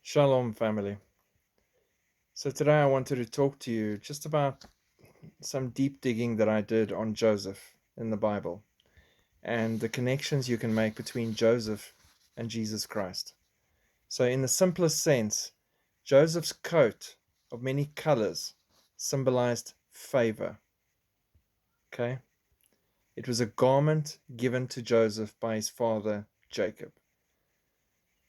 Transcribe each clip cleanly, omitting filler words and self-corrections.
Shalom, family. So, today I wanted to talk to you just about some deep digging that I did on Joseph in the Bible and the connections you can make between Joseph and Jesus Christ. So, in the simplest sense, Joseph's coat of many colors symbolized favor. Okay? It was a garment given to Joseph by his father Jacob.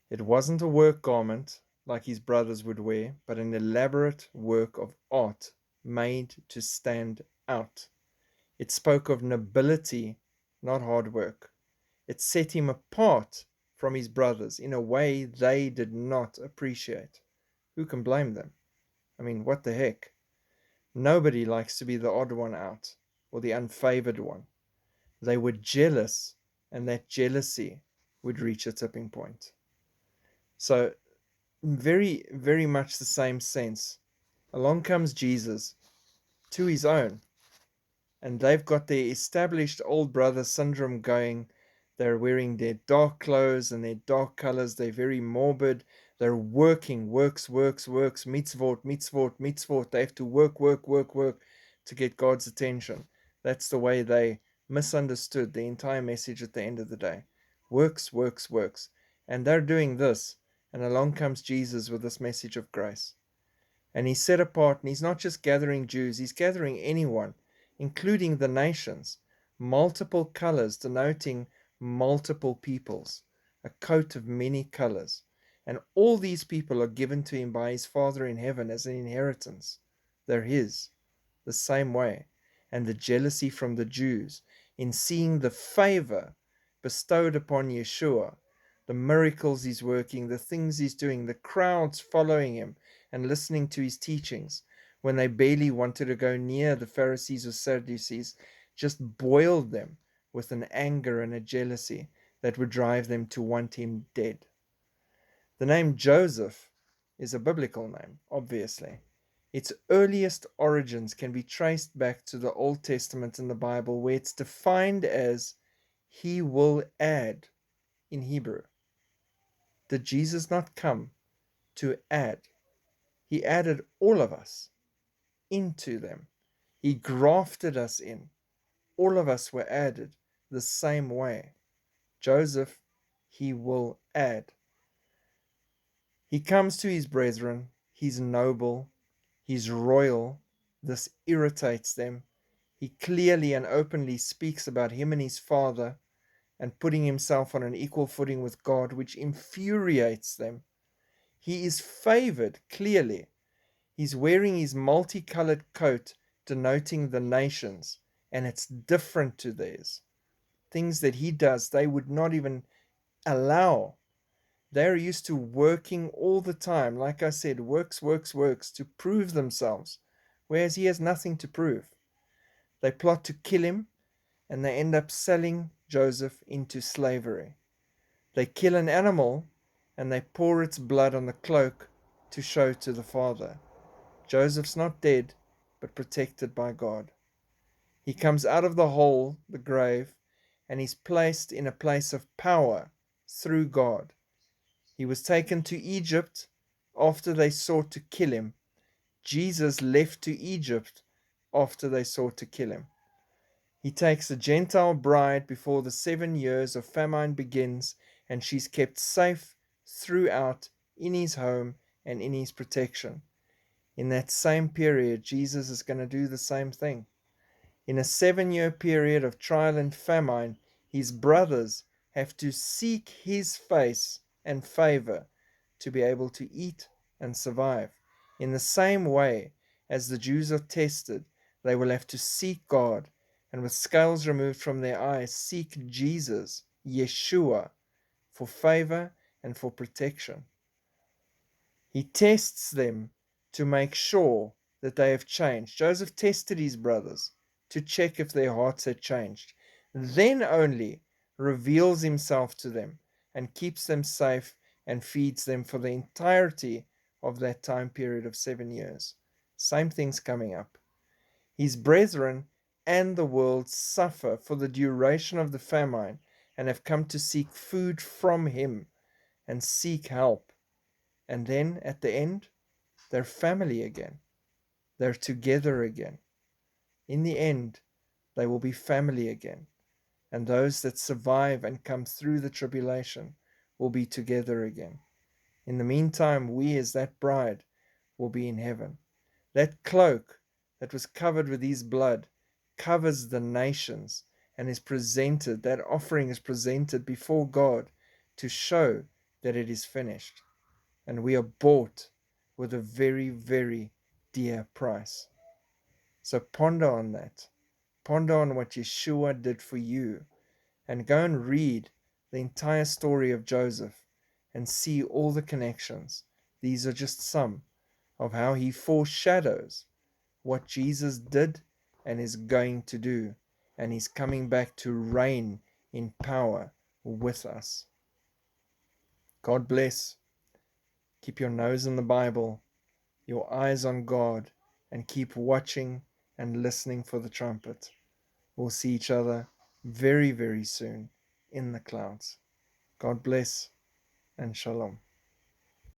It wasn't a work garment like his brothers would wear, but an elaborate work of art made to stand out. It spoke of nobility, not hard work. It set him apart from his brothers in a way they did not appreciate. Who can blame them? I mean, what the heck? Nobody likes to be the odd one out or the unfavored one. They were jealous, and that jealousy would reach a tipping point. So, very, very much the same sense. Along comes Jesus to his own, and they've got their established old brother syndrome going. They're wearing their dark clothes and their dark colors. They're very morbid. They're working, works, mitzvot, mitzvot, mitzvot. They have to work, work, work, work to get God's attention. That's the way they misunderstood the entire message at the end of the day. Works, works, works. And they're doing this. And along comes Jesus with this message of grace. And he's set apart, and he's not just gathering Jews, he's gathering anyone, including the nations. Multiple colors denoting multiple peoples, a coat of many colors. And all these people are given to him by his Father in heaven as an inheritance. They're his, the same way. And the jealousy from the Jews in seeing the favor bestowed upon Yeshua, the miracles he's working, the things he's doing, the crowds following him and listening to his teachings, when they barely wanted to go near the Pharisees or Sadducees, just boiled them with an anger and a jealousy that would drive them to want him dead. The name Joseph is a biblical name, obviously. Its earliest origins can be traced back to the Old Testament in the Bible, where it's defined as "he will add" in Hebrew. Did Jesus not come to add? He added all of us into them. He grafted us in. All of us were added the same way. Joseph, he will add. He comes to his brethren. He's noble. He's royal. This irritates them. He clearly and openly speaks about him and his father and putting himself on an equal footing with God, which infuriates them. He is favored, clearly. He's wearing his multicolored coat denoting the nations, and it's different to theirs. Things that he does, they would not even allow. They're used to working all the time. Like I said, works, works, works to prove themselves, whereas he has nothing to prove. They plot to kill him, and they end up selling Joseph into slavery. They kill an animal, and they pour its blood on the cloak to show to the father. Joseph's not dead, but protected by God. He comes out of the hole, the grave, and he's placed in a place of power through God. He was taken to Egypt after they sought to kill him. Jesus left to Egypt after they sought to kill him. He takes a Gentile bride before the 7 years of famine begins, and she's kept safe throughout in his home and in his protection. In that same period, Jesus is going to do the same thing. In a 7 year period of trial and famine, his brothers have to seek his face and favor to be able to eat and survive. In the same way as the Jews are tested, they will have to seek God and, with scales removed from their eyes, seek Jesus, Yeshua, for favor and for protection. He tests them to make sure that they have changed. Joseph tested his brothers to check if their hearts had changed. Then only reveals himself to them and keeps them safe and feeds them for the entirety of that time period of 7 years. Same thing's coming up. His brethren and the world suffer for the duration of the famine and have come to seek food from him and seek help. And then at the end, they're family again. They're together again. In the end, they will be family again. And those that survive and come through the tribulation will be together again. In the meantime, we as that bride will be in heaven. That cloak that was covered with his blood covers the nations and is presented, that offering is presented before God to show that it is finished. And we are bought with a very, very dear price. So ponder on that. Ponder on what Yeshua did for you, and go and read the entire story of Joseph and see all the connections. These are just some of how he foreshadows what Jesus did and is going to do, and he's coming back to reign in power with us. God bless. Keep your nose in the Bible, your eyes on God, and keep watching and listening for the trumpet. We'll see each other very, very soon in the clouds. God bless and shalom.